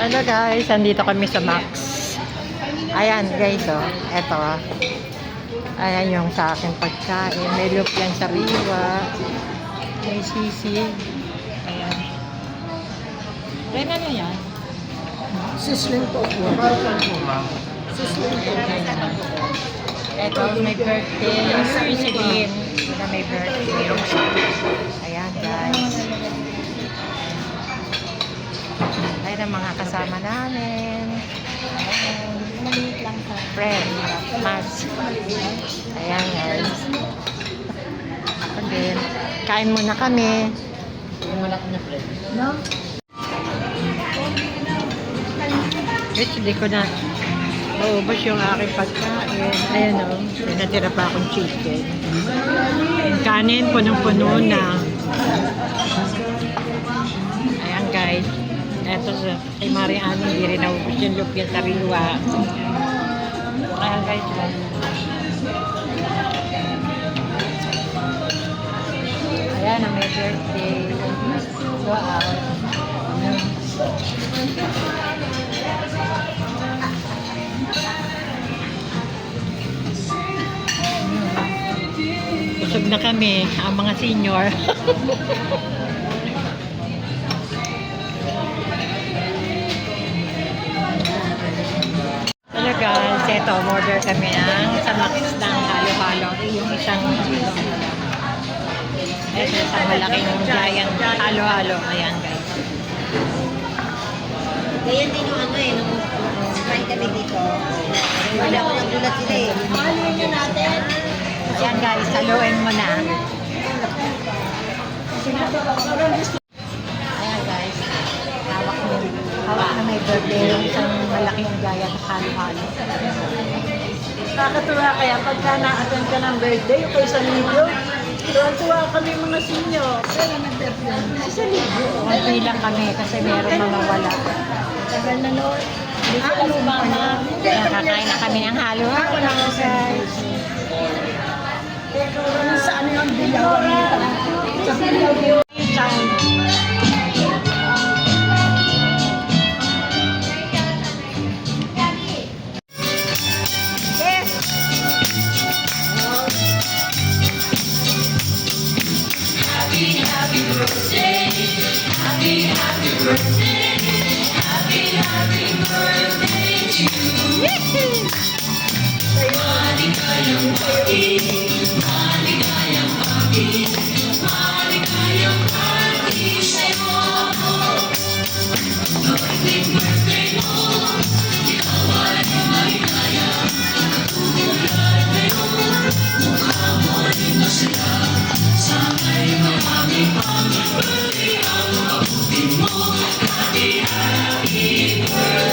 Hello guys, andito kami sa Max. Ayan guys, oh. Eto. Ayan yung sa akin pagkain. May lumpiang sariwa. May sisig. Ayan. Ayan, ano yan? Sisling po po. Para saan po, ma'am? Sisling po. Eto, may birthday. Si Celine. Na may birthday. Ayan guys. Ayan ang mga kasama namin. Ayan. Maliit lang sa Friend. Mas. Ayan guys. Ako din. Kain muna kami. malaki na friend. No? Which hindi ko na maubos yung aking pagkain. Ayan o. May natira pa akong chicken. Yung kanin, punong-puno na. Ayan guys. Eto sa kay Mariano, hindi rin naubos yung lumpia sariwa. Ayan guys. Ayan ang may birthday. Wow. Busog na kami, ang mga senior. Hello guys, ito, order kami ng sa Max ng halo-halo. Yung isang isang malaking giant halo-halo. Ayan guys. Ganyan din yung ano eh, nung try kami dito. Wala ko nagulat sila eh. Haluin nyo natin. Ayan guys, haluin mo na. Ayan guys, hawak na may birthday yung isang malaking giant halo-halo. Nakakatuwa kaya pagka na-attend ka ng birthday o kay San Lidio, tuwa kami mga sinyo. Kaya nag-birthday. Sa Lidio. Konti lang kami kasi meron mga wala. Tagal na Lord. Hindi ko alam mama. Kaya kakain na kami ng halo-halo guys. Sa ano yung bilawan nito? Sa bilawan. Sound. Yes! Happy birthday, happy birthday, happy birthday to you. Maligayang party, maligayang party, maligayang party sa'yo. Birthday mo, ikaw ay maligaya, katulad ngayon, mukha mo'y masaya. Sana'y marami pang birthday ang abutin mo. Happy birthday.